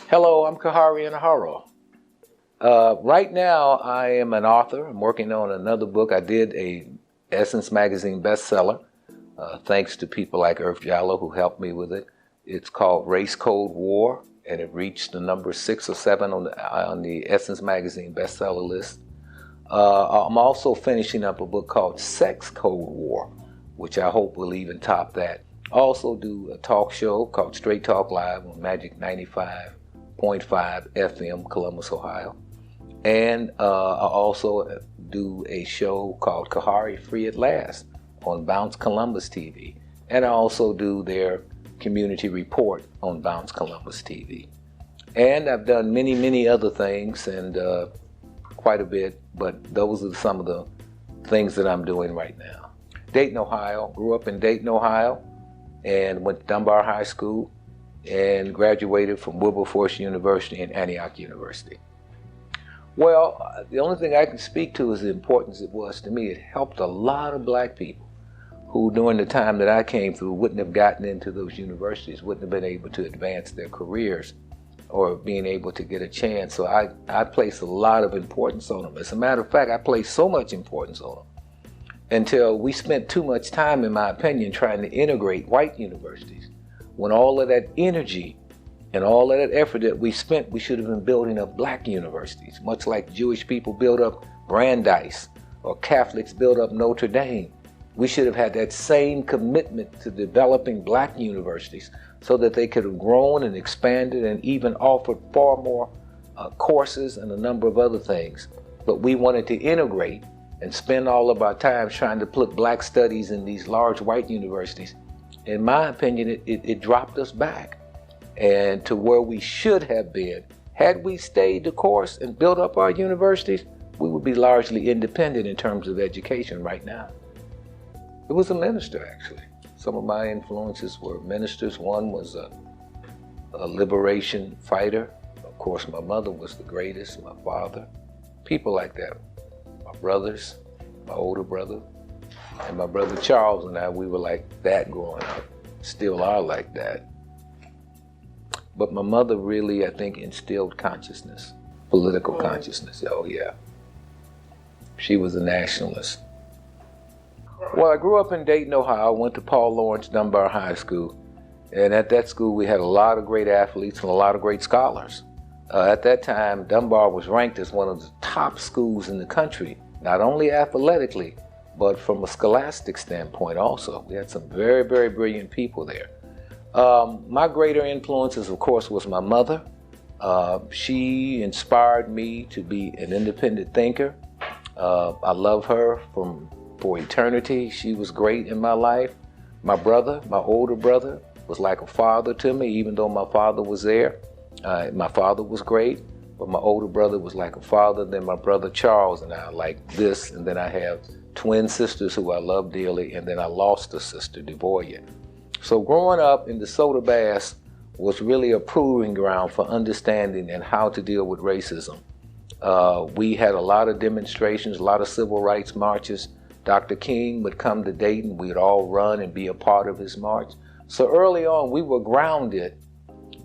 Hello, I'm KHARI Enaharo. Right now, I am an author. I'm working on another book. I did a Essence Magazine bestseller, thanks to people like Earth Jallo who helped me with it. It's called Race Code War, and it reached the number 6 or 7 on the Essence Magazine bestseller list. I'm also finishing up a book called Sex Code War, which I hope will even top that. I also do a talk show called Straight Talk Live on Magic 95.5 FM, Columbus, Ohio. And I also do a show called KHARI Free at Last on Bounce Columbus TV. And I also do their community report on Bounce Columbus TV. And I've done many, many other things, and quite a bit, but those are some of the things that I'm doing right now. Dayton, Ohio. Grew up in Dayton, Ohio, and went to Dunbar High School and graduated from Wilberforce University and Antioch University. Well, the only thing I can speak to is the importance it was to me. It helped a lot of black people who, during the time that I came through, wouldn't have gotten into those universities, wouldn't have been able to advance their careers or being able to get a chance. So I place a lot of importance on them. As a matter of fact, I place so much importance on them until we spent too much time, in my opinion, trying to integrate white universities. When all of that energy and all of that effort that we spent, we should have been building up black universities, much like Jewish people build up Brandeis or Catholics build up Notre Dame. We should have had that same commitment to developing black universities so that they could have grown and expanded and even offered far more courses and a number of other things. But we wanted to integrate and spend all of our time trying to put black studies in these large white universities. In my opinion, it dropped us back and to where we should have been. Had we stayed the course and built up our universities, we would be largely independent in terms of education right now. It was a minister, actually. Some of my influences were ministers. One was a liberation fighter. Of course, my mother was the greatest, my father. People like that. My brothers, my older brother, and my brother Charles and I, we were like that growing up. Still are like that. But my mother really, I think, instilled consciousness, political consciousness. Oh, yeah. She was a nationalist. Well, I grew up in Dayton, Ohio, went to Paul Lawrence Dunbar High School. And at that school, we had a lot of great athletes and a lot of great scholars. At that time, Dunbar was ranked as one of the top schools in the country, not only athletically, but from a scholastic standpoint also. We had some very, very brilliant people there. My greater influences, of course, was my mother. She inspired me to be an independent thinker. I love her for eternity. She was great in my life. My brother, my older brother, was like a father to me, even though my father was there. My father was great, but my older brother was like a father. Then my brother Charles and I like this, and then I have twin sisters who I love dearly, and then I lost a sister, Devoya. So growing up in DeSoto Bass was really a proving ground for understanding and how to deal with racism. We had a lot of demonstrations, a lot of civil rights marches. Dr. King would come to Dayton. We'd all run and be a part of his march. So early on, we were grounded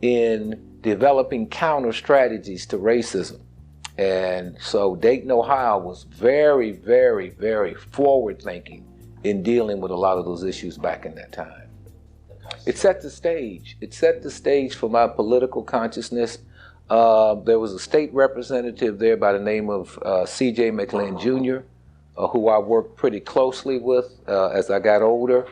in developing counter strategies to racism. And so Dayton, Ohio was very, very, very forward thinking in dealing with a lot of those issues back in that time. It set the stage. It set the stage for my political consciousness. There was a state representative there by the name of C.J. McLean Jr., who I worked pretty closely with as I got older.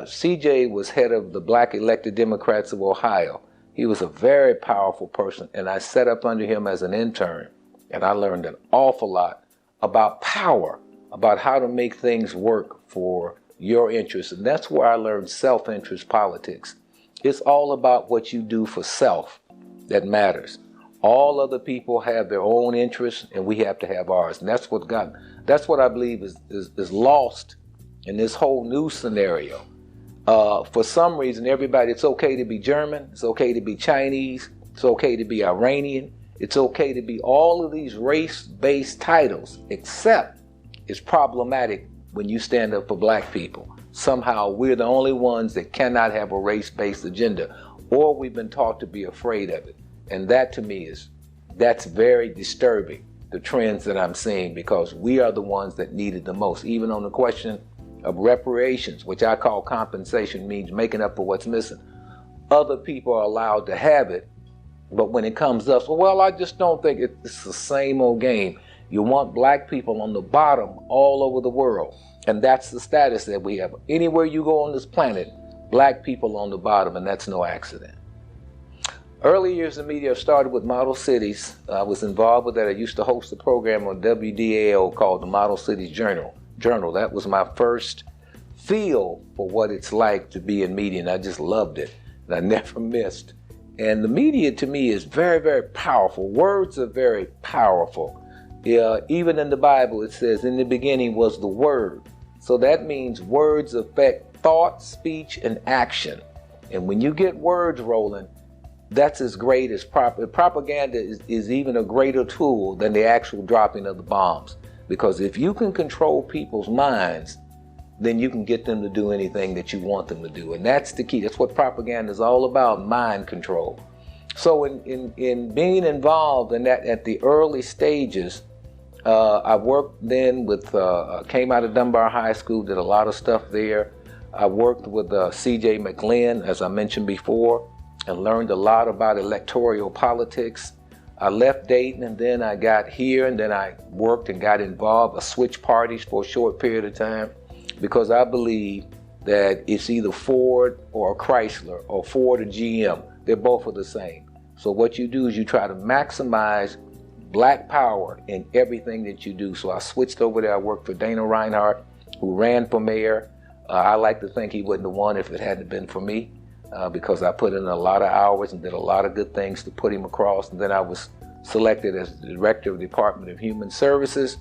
C.J. was head of the Black Elected Democrats of Ohio. He was a very powerful person, and I set up under him as an intern, and I learned an awful lot about power, about how to make things work for your interests. And that's where I learned self-interest politics. It's all about what you do for self that matters. All other people have their own interests, and we have to have ours. And that's what I believe is lost in this whole new scenario. For some reason, everybody, it's okay to be German, it's okay to be Chinese, it's okay to be Iranian, it's okay to be all of these race-based titles, except it's problematic when you stand up for black people. Somehow we're the only ones that cannot have a race-based agenda, or we've been taught to be afraid of it. And that to me that's very disturbing, the trends that I'm seeing, because we are the ones that need it the most. Even on the question of reparations, which I call compensation, means making up for what's missing. Other people are allowed to have it, but when it comes up, well, I just don't think it's the same old game. You want black people on the bottom all over the world, and that's the status that we have. Anywhere you go on this planet, black people on the bottom, and that's no accident. Early years in media started with Model Cities. I was involved with that. I used to host a program on WDAL called the Model Cities Journal. That was my first feel for what it's like to be in media, and I just loved it, and I never missed. And the media to me is very, very powerful. Words are very powerful. Even in the Bible, it says, in the beginning was the Word. So that means words affect thought, speech, and action. And when you get words rolling, that's as great as propaganda is even a greater tool than the actual dropping of the bombs. Because if you can control people's minds, then you can get them to do anything that you want them to do. And that's the key. That's what propaganda is all about, mind control. So in being involved in that at the early stages, I worked then with, came out of Dunbar High School, did a lot of stuff there. I worked with C.J. McGlynn, as I mentioned before, and learned a lot about electoral politics. I left Dayton, and then I got here, and then I worked and got involved. I switched parties for a short period of time because I believe that it's either Ford or Chrysler or Ford or GM. They're both are the same. So what you do is you try to maximize black power in everything that you do. So I switched over there. I worked for Dana Reinhardt, who ran for mayor. I like to think he wouldn't have won if it hadn't been for me. Because I put in a lot of hours and did a lot of good things to put him across. And then I was selected as the director of the Department of Human Services.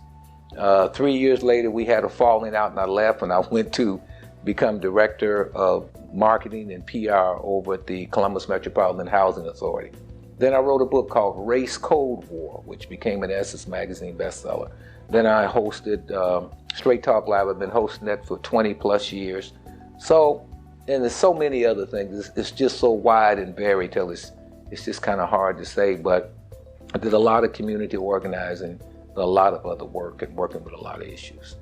3 years later, we had a falling out and I left, and I went to become director of marketing and PR over at the Columbus Metropolitan Housing Authority. Then I wrote a book called Race Cold War, which became an Essence Magazine bestseller. Then I hosted Straight Talk Live. I've been hosting that for 20 plus years. So, and there's so many other things. It's just so wide and varied till it's just kind of hard to say. But I did a lot of community organizing, a lot of other work, and working with a lot of issues.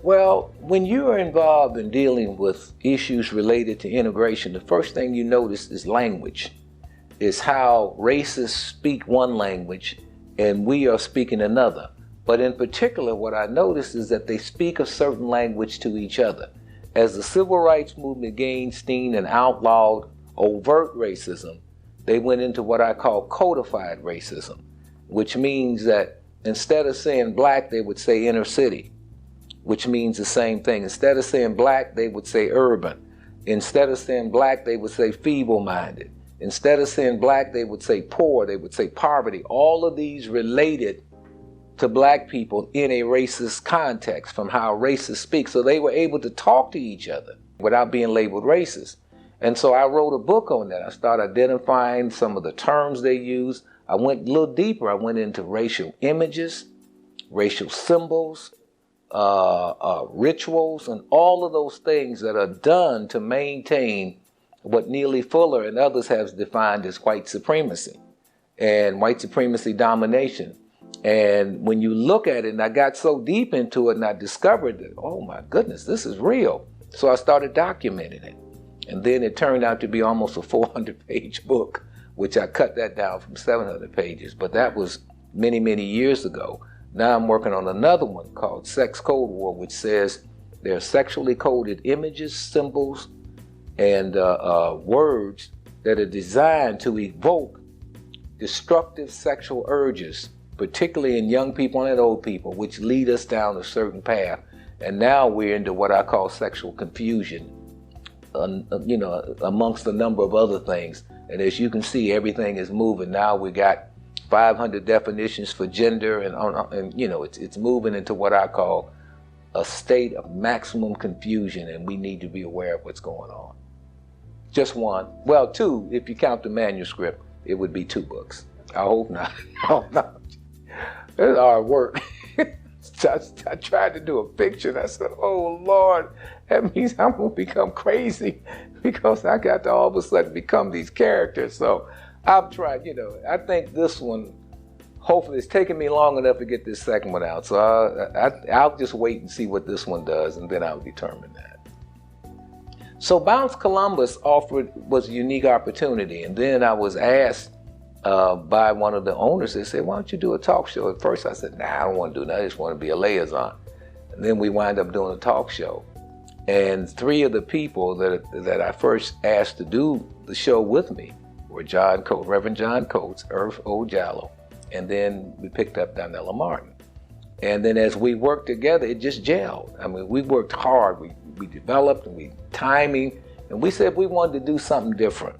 Well, when you are involved in dealing with issues related to integration, the first thing you notice is language. Is how racists speak one language and we are speaking another. But in particular, what I noticed is that they speak a certain language to each other. As the civil rights movement gained steam and outlawed overt racism, they went into what I call codified racism, which means that instead of saying black, they would say inner city, which means the same thing. Instead of saying black, they would say urban. Instead of saying black, they would say feeble-minded. Instead of saying black, they would say poor, they would say poverty. All of these related to black people in a racist context from how racists speak. So they were able to talk to each other without being labeled racist. And so I wrote a book on that. I started identifying some of the terms they use. I went a little deeper. I went into racial images, racial symbols, rituals, and all of those things that are done to maintain what Neely Fuller and others have defined as white supremacy and white supremacy domination. And when you look at it, and I got so deep into it and I discovered that, oh my goodness, this is real. So I started documenting it. And then it turned out to be almost a 400-page book, which I cut that down from 700 pages. But that was many, many years ago. Now I'm working on another one called Sex Code War, which says there are sexually coded images, symbols, and words that are designed to evoke destructive sexual urges, particularly in young people and old people, which lead us down a certain path. And now we're into what I call sexual confusion, amongst a number of other things. And as you can see, everything is moving. Now we got 500 definitions for gender, and it's moving into what I call a state of maximum confusion, and we need to be aware of what's going on. Just one. Well, two, if you count the manuscript, it would be 2 books. I hope not. I hope not. It's hard work. I tried to do a picture and I said, oh Lord, that means I'm going to become crazy because I got to all of a sudden become these characters. So I've tried, you know, I think this one, hopefully it's taken me long enough to get this second one out. So I'll just wait and see what this one does, and then I'll determine that. So Bounce Columbus was a unique opportunity. And then I was asked by one of the owners, they said, why don't you do a talk show? At first I said, nah, I don't want to do that. I just want to be a liaison. And then we wind up doing a talk show. And three of the people that I first asked to do the show with me were Reverend John Coates, Irv O. Jallow, and then we picked up Donella Martin. And then as we worked together, it just gelled. I mean, we worked hard. We developed and we timing, and we said we wanted to do something different.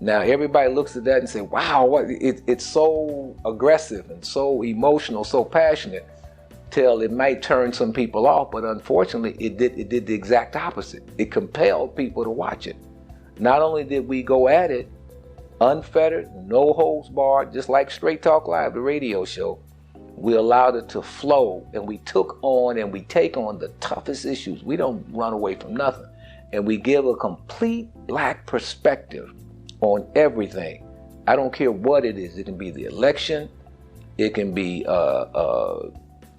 Now everybody looks at that and say, wow, it's so aggressive and so emotional, so passionate, till it might turn some people off. But unfortunately, it did the exact opposite. It compelled people to watch it. Not only did we go at it unfettered, no holds barred, just like Straight Talk Live, the radio show, we allowed it to flow, and we took on and we take on the toughest issues. We don't run away from nothing. And we give a complete Black perspective on everything. I don't care what it is. It can be the election. It can be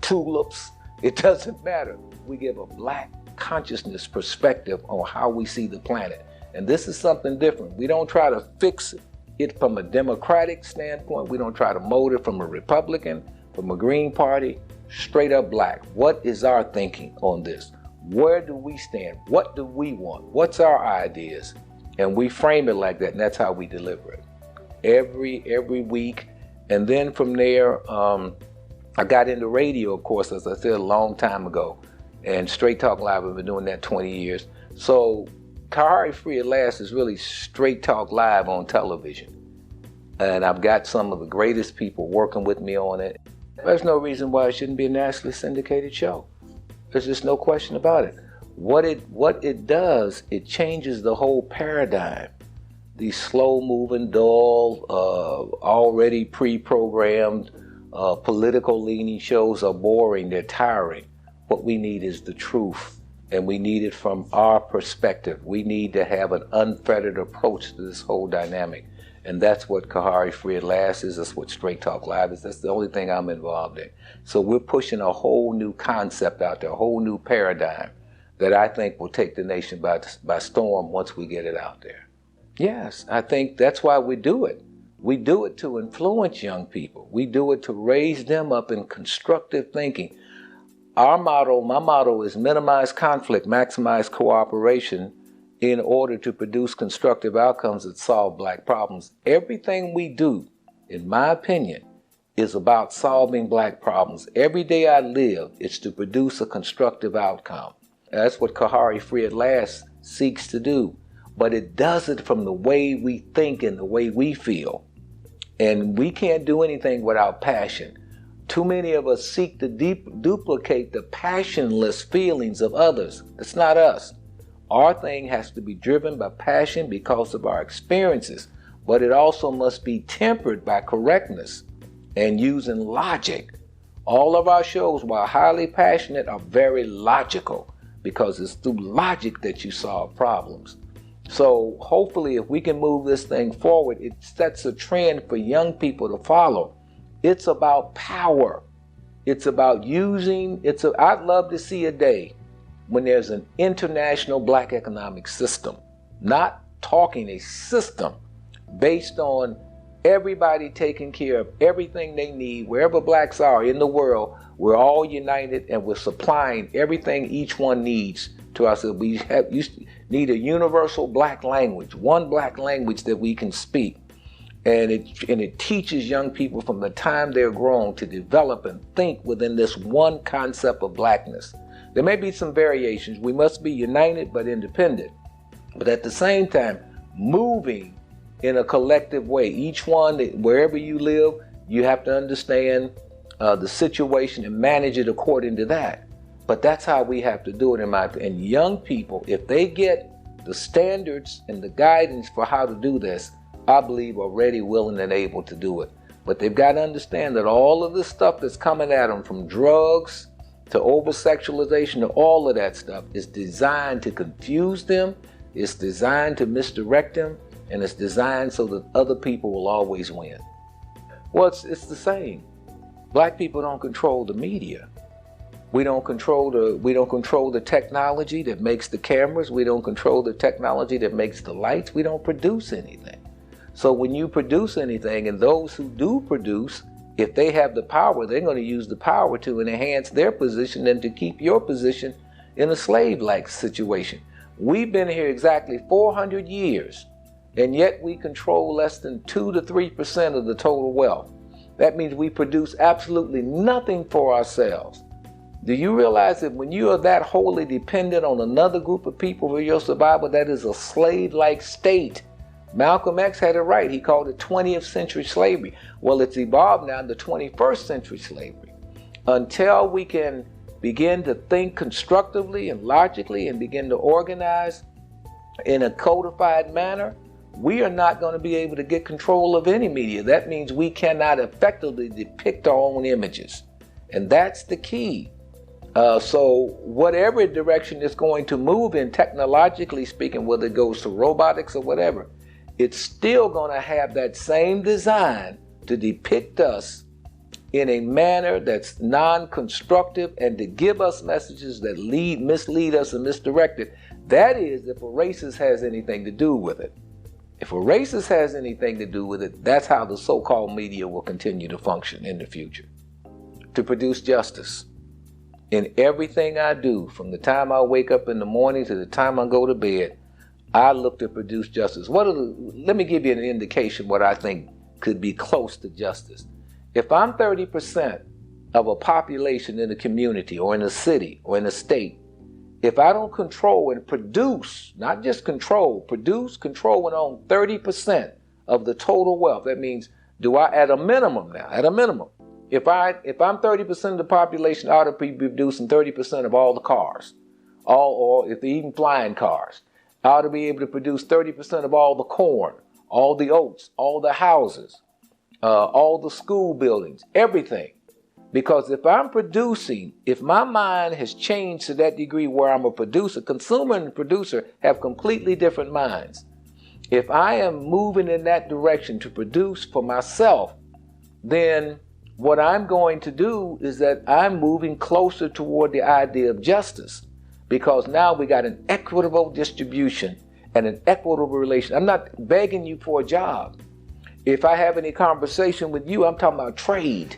tulips. It doesn't matter. We give a Black consciousness perspective on how we see the planet. And this is something different. We don't try to fix it from a Democratic standpoint. We don't try to mold it from a Republican, from a Green Party, straight up Black. What is our thinking on this? Where do we stand? What do we want? What's our ideas? And we frame it like that, and that's how we deliver it. Every week. And then from there, I got into radio, of course, as I said, a long time ago. And Straight Talk Live, I've been doing that 20 years. So KHARI Free at Last is really Straight Talk Live on television. And I've got some of the greatest people working with me on it. There's no reason why it shouldn't be a nationally syndicated show. There's just no question about it. What it does, it changes the whole paradigm. These slow-moving, dull, already pre-programmed, political-leaning shows are boring, they're tiring. What we need is the truth, and we need it from our perspective. We need to have an unfettered approach to this whole dynamic. And that's what KHARI Free at Last is. That's what Straight Talk Live is. That's the only thing I'm involved in. So we're pushing a whole new concept out there, a whole new paradigm that I think will take the nation by storm once we get it out there. Yes, I think that's why we do it. We do it to influence young people. We do it to raise them up in constructive thinking. Our motto, my motto is minimize conflict, maximize cooperation, in order to produce constructive outcomes that solve Black problems. Everything we do, in my opinion, is about solving Black problems. Every day I live, it's to produce a constructive outcome. That's what KHARI Free at Last seeks to do. But it does it from the way we think and the way we feel. And we can't do anything without passion. Too many of us seek to duplicate the passionless feelings of others. It's not us. Our thing has to be driven by passion because of our experiences, but it also must be tempered by correctness and using logic. All of our shows, while highly passionate, are very logical because it's through logic that you solve problems. So hopefully if we can move this thing forward, it sets a trend for young people to follow. It's about power. It's about I'd love to see a day when there's an international Black economic system, not talking a system based on everybody taking care of everything they need, wherever Blacks are in the world, we're all united and we're supplying everything each one needs to ourselves. We need a universal Black language, one Black language that we can speak. And it teaches young people from the time they're grown to develop and think within this one concept of Blackness. There may be some variations. We must be united but independent. But at the same time, moving in a collective way. Each one, wherever you live, you have to understand the situation and manage it according to that. But that's how we have to do it, in my opinion. And young people, if they get the standards and the guidance for how to do this, I believe are ready, willing, and able to do it. But they've got to understand that all of this stuff that's coming at them, from drugs to over-sexualization, to all of that stuff, is designed to confuse them, it's designed to misdirect them, and it's designed so that other people will always win. Well, it's the same. Black people don't control the media. We don't control the technology that makes the cameras. We don't control the technology that makes the lights. We don't produce anything. So when you produce anything, and those who do produce, if they have the power, they're going to use the power to enhance their position and to keep your position in a slave-like situation. We've been here exactly 400 years, and yet we control less than 2 to 3% of the total wealth. That means we produce absolutely nothing for ourselves. Do you realize that when you are that wholly dependent on another group of people for your survival, that is a slave-like state? Malcolm X had it right. He called it 20th century slavery. Well, it's evolved now to 21st century slavery. Until we can begin to think constructively and logically and begin to organize in a codified manner, we are not going to be able to get control of any media. That means we cannot effectively depict our own images. And that's the key. So whatever direction it's going to move in, technologically speaking, whether it goes to robotics or whatever, it's still going to have that same design to depict us in a manner that's non-constructive and to give us messages that mislead us and misdirect it. That is, if a racist has anything to do with it. If a racist has anything to do with it, that's how the so-called media will continue to function in the future. To produce justice. In everything I do, from the time I wake up in the morning to the time I go to bed, I look to produce justice. Let me give you an indication what I think could be close to justice. If I'm 30% of a population in a community or in a city or in a state, if I don't control and produce, not just control, produce, control, and own 30% of the total wealth, that means at a minimum, if I'm 30% of the population, I ought to be producing 30% of all the cars, or if they're even flying cars. I ought to be able to produce 30% of all the corn, all the oats, all the houses, all the school buildings, everything. Because if I'm producing, if my mind has changed to that degree where I'm a producer, consumer and producer have completely different minds. If I am moving in that direction to produce for myself, then what I'm going to do is that I'm moving closer toward the idea of justice. Because now we got an equitable distribution and an equitable relation. I'm not begging you for a job. If I have any conversation with you, I'm talking about trade.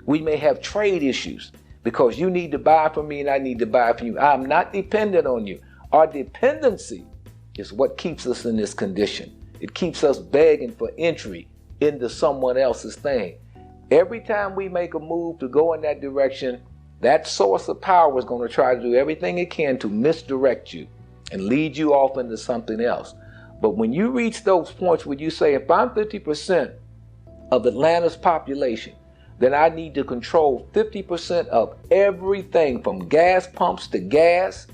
We may have trade issues because you need to buy from me and I need to buy from you. I'm not dependent on you. Our dependency is what keeps us in this condition. It keeps us begging for entry into someone else's thing. Every time we make a move to go in that direction, that source of power is going to try to do everything it can to misdirect you and lead you off into something else. But when you reach those points where you say, if I'm 50% of Atlanta's population, then I need to control 50% of everything from gas pumps to gas,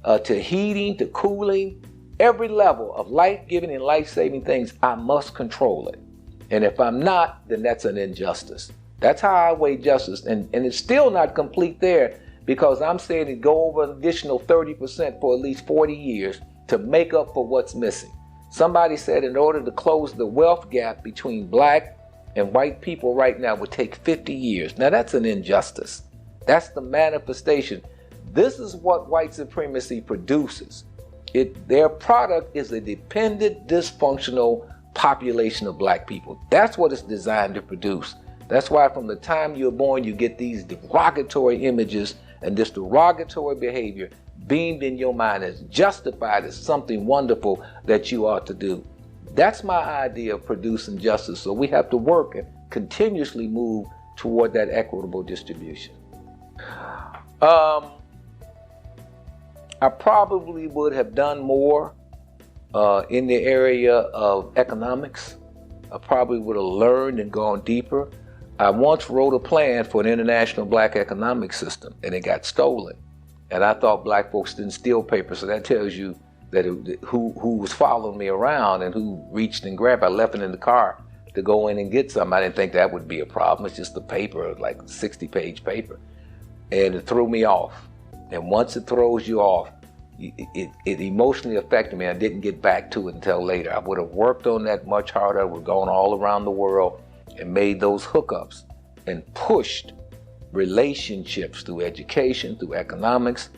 to heating, to cooling, every level of life-giving and life-saving things, I must control it. And if I'm not, then that's an injustice. That's how I weigh justice. And it's still not complete there because I'm saying to go over an additional 30% for at least 40 years to make up for what's missing. Somebody said in order to close the wealth gap between black and white people right now would take 50 years. Now that's an injustice. That's the manifestation. This is what white supremacy produces. Their product is a dependent, dysfunctional population of black people. That's what it's designed to produce. That's why from the time you're born, you get these derogatory images and this derogatory behavior beamed in your mind as justified as something wonderful that you ought to do. That's my idea of producing justice. So we have to work and continuously move toward that equitable distribution. I probably would have done more in the area of economics. I probably would have learned and gone deeper. I once wrote a plan for an international black economic system and it got stolen. And I thought black folks didn't steal paper, so that tells you that who was following me around and who reached and grabbed. I left it in the car to go in and get something. I didn't think that would be a problem. It's just the paper, like 60-page paper. And it threw me off. And once it throws you off, it emotionally affected me. I didn't get back to it until later. I would have worked on that much harder. I would have gone all around the world and made those hookups and pushed relationships through education, through economics,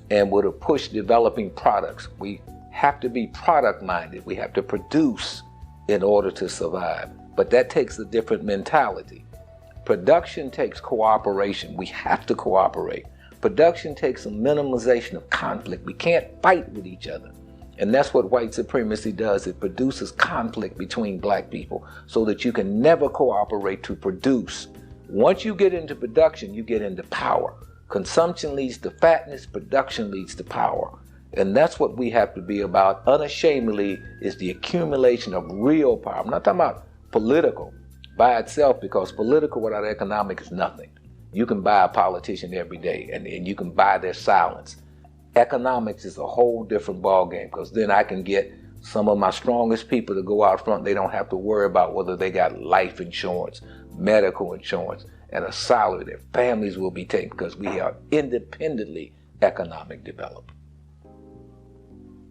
and would have pushed developing products. We have to be product minded. We have to produce in order to survive. But that takes a different mentality. Production takes cooperation. We have to cooperate. Production takes a minimization of conflict. We can't fight with each other. And that's what white supremacy does. It produces conflict between black people so that you can never cooperate to produce. Once you get into production, you get into power. Consumption leads to fatness, production leads to power. And that's what we have to be about unashamedly, is the accumulation of real power. I'm not talking about political by itself, because political without economic is nothing. You can buy a politician every day, and you can buy their silence. Economics is a whole different ballgame, because then I can get some of my strongest people to go out front. They don't have to worry about whether they got life insurance, medical insurance, and a salary. Their families will be taken because we are independently economic developed.